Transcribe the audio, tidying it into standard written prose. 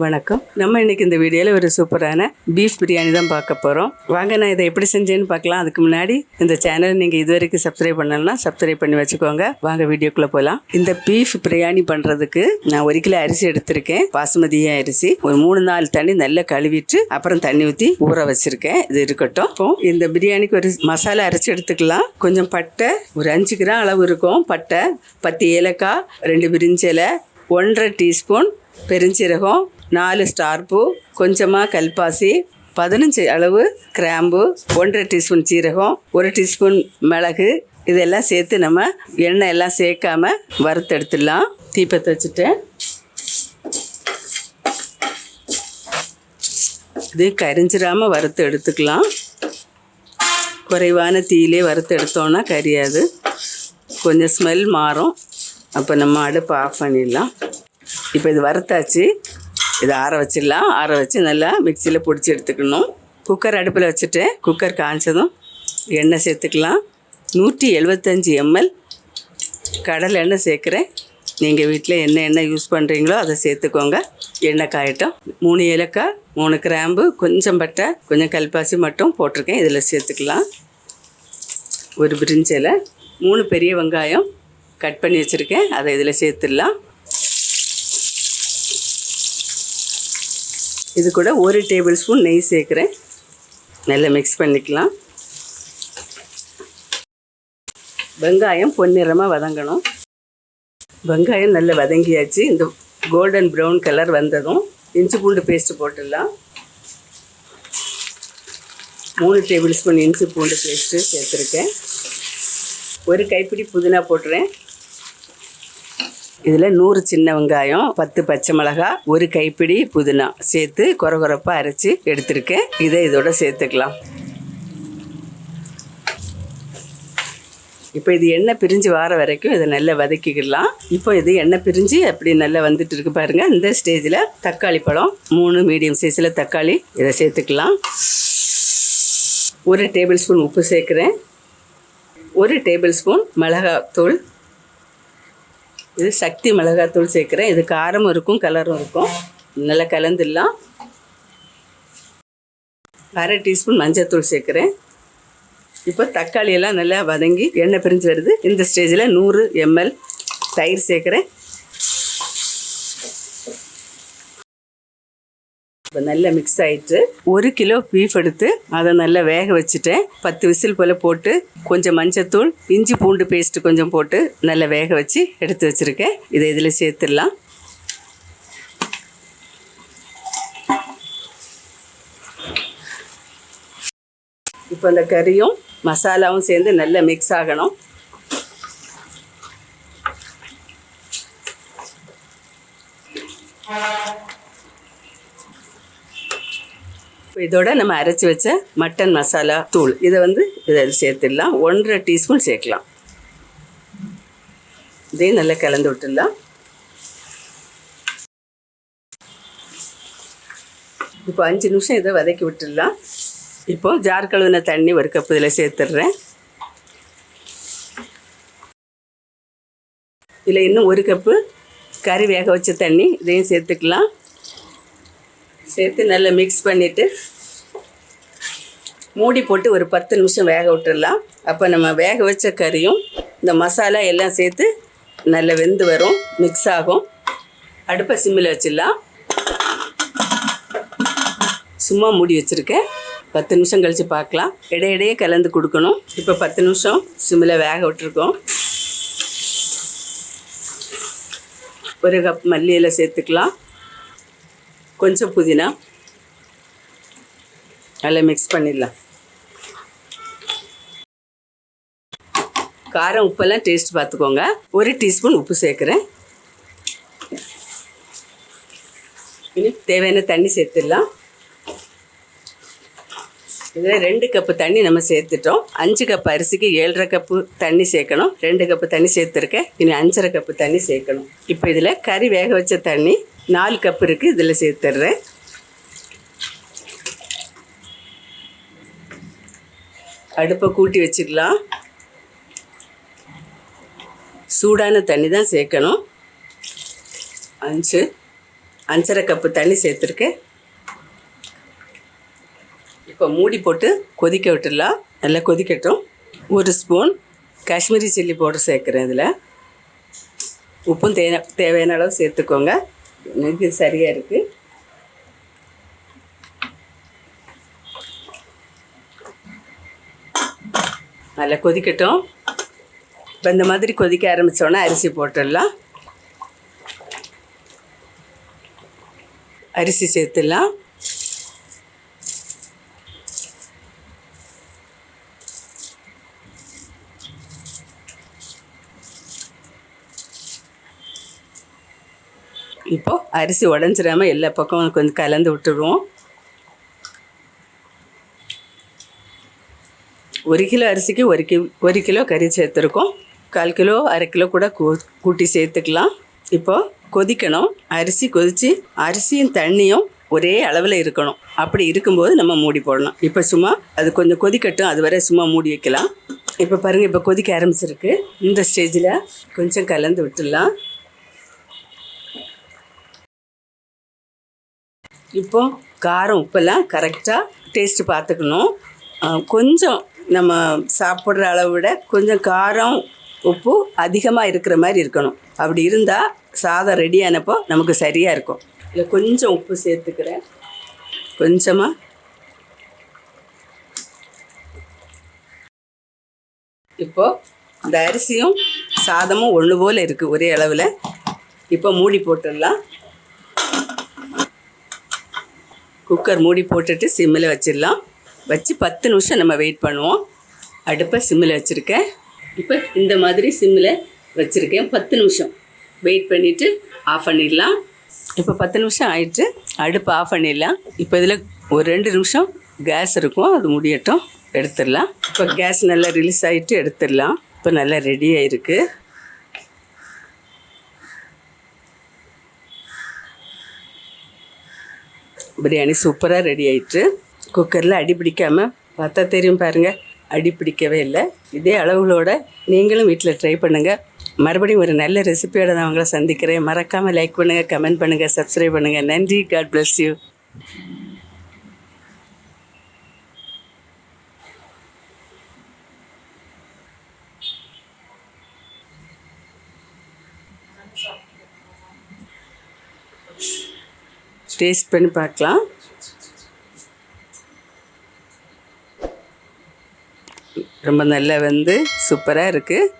வணக்கம். நம்ம இன்னைக்கு இந்த வீடியோவில் ஒரு சூப்பரான பீஃப் பிரியாணி தான் பார்க்க போகிறோம். வாங்க நான் இதை எப்படி செஞ்சேன்னு பார்க்கலாம். அதுக்கு முன்னாடி இந்த சேனல் நீங்கள் இது வரைக்கும் சப்ஸ்கிரைப் பண்ணலன்னா சப்ஸ்கிரைப் பண்ணி வச்சுக்கோங்க. வாங்க வீடியோக்குள்ளே போகலாம். இந்த பீஃப் பிரியாணி பண்ணுறதுக்கு நான் 1 கிலோ அரிசி எடுத்திருக்கேன். பாசுமதி அரிசி ஒரு 3-4 தண்ணி நல்லா கழுவிட்டு அப்புறம் தண்ணி ஊற்றி ஊற வச்சுருக்கேன். இது இருக்கட்டும். இப்போ இந்த பிரியாணிக்கு ஒரு மசாலா அரைச்சி எடுத்துக்கலாம். கொஞ்சம் பட்டை ஒரு 5 கிராம் அளவு இருக்கும். பட்டை 10 ஏலக்காய், 2 பிரிஞ்சி இலை, 1.5 டீஸ்பூன் பெருஞ்சீரகம், 4 ஸ்டார் பூ, கொஞ்சமாக கல்பாசி, 15 அளவு கிராம்பு, 1.5 டீஸ்பூன் சீரகம், 1 டீஸ்பூன் மிளகு, இதெல்லாம் சேர்த்து நம்ம எண்ணெய் எல்லாம் சேர்க்காம வறுத்து எடுத்துடலாம். தீப்பத்தை வச்சுட்டேன். இது கரிஞ்சிடாமல் வறுத்து எடுத்துக்கலாம். குறைவான தீயிலே வறுத்து எடுத்தோன்னா கரியாது. கொஞ்சம் ஸ்மெல் மாறும். அப்போ நம்ம அடுப்பை ஆஃப் பண்ணிடலாம். இப்போ இது வறுத்தாச்சு. இதை ஆற வச்சிடலாம். ஆற வச்சு நல்லா மிக்சியில் பிடிச்சி எடுத்துக்கணும். குக்கர் அடுப்பில் வச்சுட்டு குக்கர் காய்ச்சதும் எண்ணெய் சேர்த்துக்கலாம். 175 ml கடலை எண்ணெய் சேர்க்குறேன். நீங்கள் வீட்டில் என்ன எண்ணெய் யூஸ் பண்ணுறீங்களோ அதை சேர்த்துக்கோங்க. எண்ணெய் காயட்டும். 3 ஏலக்காய், 3 கிராம்பு, கொஞ்சம் பட்டை, கொஞ்சம் கல்பாசி மட்டும் போட்டிருக்கேன். இதில் சேர்த்துக்கலாம். ஒரு பிரிஞ்சி இலை, 3 பெரிய வெங்காயம் கட் பண்ணி வச்சுருக்கேன். அதை இதில் சேர்த்துடலாம். இது கூட 1 டேபிள் ஸ்பூன் நெய் சேர்க்குறேன். நல்லா மிக்ஸ் பண்ணிக்கலாம். வெங்காயம் பொன்னிறமாக வதங்கணும். வெங்காயம் நல்லா வதங்கியாச்சு. இந்த கோல்டன் ப்ரௌன் கலர் வந்ததும் இஞ்சி பூண்டு பேஸ்ட்டு போட்டுடலாம். 3 டேபிள் ஸ்பூன் இஞ்சி பூண்டு பேஸ்ட்டு சேர்த்துருக்கேன். 1 கைப்பிடி புதினா போட்டுறேன். இதில் 100 சின்ன வெங்காயம், 10 பச்சை மிளகாய், 1 கைப்பிடி புதினா சேர்த்து கொரகொரப்பாக அரைச்சி எடுத்துருக்கேன். இதை இதோட சேர்த்துக்கலாம். இப்போ இது எண்ணெய் பிரிஞ்சு வர வரைக்கும் இதை நல்லா வதக்கிக்கலாம். இப்போ இது எண்ணெய் பிரிஞ்சு அப்படி நல்லா வந்துட்டு இருக்கு பாருங்கள். இந்த ஸ்டேஜில் தக்காளி பழம் 3 மீடியம் சைஸில் தக்காளி இதை சேர்த்துக்கலாம். 1 டேபிள் ஸ்பூன் உப்பு சேர்க்குறேன். 1 டேபிள் ஸ்பூன் மிளகாத்தூள். இது சக்தி மிளகாத்தூள் சேர்க்குறேன். இது காரமும் இருக்கும் கலரும் இருக்கும். நல்லா கலந்துடலாம். 1/2 டீஸ்பூன் மஞ்சள்தூள் சேர்க்குறேன். இப்போ தக்காளியெல்லாம் நல்லா வதங்கி எண்ணெய் பிரிஞ்சு வருது. இந்த ஸ்டேஜில் 100 ml தயிர் சேர்க்குறேன். இப்போ நல்லா மிக்ஸ் ஆகிட்டு 1 கிலோ பீஃப் எடுத்து அதை நல்லா வேக வச்சுட்டேன். 10 விசில் போல் போட்டு கொஞ்சம் மஞ்சத்தூள், இஞ்சி பூண்டு பேஸ்ட்டு கொஞ்சம் போட்டு நல்லா வேக வச்சு எடுத்து வச்சுருக்கேன். இதை இதில் சேர்த்துடலாம். இப்போ அந்த கறியும் மசாலாவும் சேர்ந்து நல்லா மிக்ஸ் ஆகணும். இதோட நம்ம அரைச்சி வச்ச மட்டன் மசாலா தூள் இதை இதில் சேர்த்துடலாம். 1.5 டீஸ்பூன் சேர்க்கலாம். இதையும் நல்லா கலந்து விட்டுடலாம். இப்போ 5 நிமிஷம் இதை வதக்கி விட்டுடலாம். இப்போது ஜார் கழுவின தண்ணி 1 கப்பு இதில் சேர்த்துடுறேன். இதில் இன்னும் 1 கப்பு கறி வேக வச்ச தண்ணி இதையும் சேர்த்துக்கலாம். சேர்த்து நல்லா மிக்ஸ் பண்ணிவிட்டு மூடி போட்டு ஒரு 10 நிமிஷம் வேக விட்டுடலாம். அப்போ நம்ம வேக வச்ச கறியும் இந்த மசாலா எல்லாம் சேர்த்து நல்லா வெந்து வரும், மிக்ஸ் ஆகும். அடுப்பை சிம்மில் வச்சிடலாம். சும்மா மூடி வச்சுருக்கேன். 10 நிமிஷம் கழித்து பார்க்கலாம். இடையிடையே கலந்து கொடுக்கணும். இப்போ 10 நிமிஷம் சிம்மில் வேக விட்டுருக்கோம். 1 கப் மல்லி இலை சேர்த்துக்கலாம். கொஞ்சம் புதினா நல்லா மிக்ஸ் பண்ணிடலாம். காரம் உப்பெல்லாம் டேஸ்ட் பார்த்துக்கோங்க. 1 டீஸ்பூன் உப்பு சேர்க்குறேன். இனி தேவையான தண்ணி சேர்த்துடலாம். இதில் 2 கப்பு தண்ணி நம்ம சேர்த்துட்டோம். 5 கப் அரிசிக்கு 7.5 கப்பு தண்ணி சேர்க்கணும். 2 கப்பு தண்ணி சேர்த்துருக்கேன். இனி 5.5 கப்பு தண்ணி சேர்க்கணும். இப்போ இதில் கறி வேக வச்ச தண்ணி 4 கப்பு இருக்குது. இதில் சேர்த்துடுறேன். அடுப்பை கூட்டி வச்சுக்கலாம். சூடான தண்ணி தான் சேர்க்கணும். 5 1/2 கப்பு தண்ணி சேர்த்துருக்கேன். இப்போ மூடி போட்டு கொதிக்க விட்டுடலாம். நல்லா கொதிக்கட்டும். 1 ஸ்பூன் காஷ்மீரி சில்லி பவுடர் சேர்க்குறேன். இதில் உப்பும் தேவையான அளவு சேர்த்துக்கோங்க. எனக்கு இது சரியாக இருக்குது. நல்லா கொதிக்கட்டும். இப்போ இந்த மாதிரி கொதிக்க ஆரம்பித்தோன்னா அரிசி போட்டுடலாம். அரிசி சேர்த்துடலாம். இப்போது அரிசி உடஞ்சிடாமல் எல்லா பக்கமும் கொஞ்சம் கலந்து விட்டுருவோம். 1 கிலோ அரிசிக்கு 1 கிலோ கறி சேர்த்துருக்கோம். 1/4 கிலோ 1/2 கிலோ கூட கூட்டி சேர்த்துக்கலாம். இப்போது கொதிக்கணும். அரிசி கொதித்து அரிசியும் தண்ணியும் ஒரே அளவில் இருக்கணும். அப்படி இருக்கும்போது நம்ம மூடி போடலாம். இப்போ சும்மா அது கொஞ்சம் கொதிக்கட்டும். அது வரை சும்மா மூடி வைக்கலாம். இப்போ பாருங்கள், இப்போ கொதிக்க ஆரம்பிச்சிருக்கு. இந்த ஸ்டேஜில் கொஞ்சம் கலந்து விட்டுடலாம். இப்போது காரம் உப்பெல்லாம் கரெக்டாக டேஸ்ட்டு பார்த்துக்கணும். கொஞ்சம் நம்ம சாப்பிட்ற அளவை விட கொஞ்சம் காரம் உப்பு அதிகமாக இருக்கிற மாதிரி இருக்கணும். அப்படி இருந்தால் சாதம் ரெடியானப்போ நமக்கு சரியாக இருக்கும். இல்லை கொஞ்சம் உப்பு சேர்த்துக்கிறேன். கொஞ்சமாக இப்போது இந்த அரிசியும் சாதமும் ஒன்று போல் இருக்குது, ஒரே அளவில். இப்போ மூடி போட்டுடலாம். குக்கர் மூடி போட்டுட்டு சிம்மில் வச்சிடலாம். வச்சு 10 நிமிஷம் நம்ம வெயிட் பண்ணுவோம். அடுப்பை சிம்மில் வச்சுருக்கேன். இப்போ இந்த மாதிரி சிம்மில் வச்சுருக்கேன். 10 நிமிஷம் வெயிட் பண்ணிவிட்டு ஆஃப் பண்ணிடலாம். இப்போ 10 நிமிஷம் ஆயிடுச்சு. அடுப்பை ஆஃப் பண்ணிடலாம். இப்போ இதில் ஒரு 2 நிமிஷம் கேஸ் இருக்கும், அது முடியட்டும், எடுத்துடலாம். இப்போ கேஸ் நல்லா ரிலீஸ் ஆகிட்டு எடுத்துடலாம். இப்போ நல்லா ரெடி ஆகிருக்கு. பிரியாணி சூப்பராக ரெடி ஆகிட்டு. குக்கரில் அடி பிடிக்காமல் பார்த்தா தெரியும் பாருங்கள், அடி பிடிக்கவே இல்லை. இதே அளவுகளோட நீங்களும் வீட்டில் ட்ரை பண்ணுங்கள். மறுபடியும் ஒரு நல்ல ரெசிபியோட நான் உங்களை சந்திக்கிறேன். மறக்காமல் லைக் பண்ணுங்கள், கமெண்ட் பண்ணுங்கள், சப்ஸ்கிரைப் பண்ணுங்கள். நன்றி. God bless you. டேஸ்ட் பண்ணி பார்க்கலாம். ரொம்ப நல்லா சூப்பராக இருக்குது.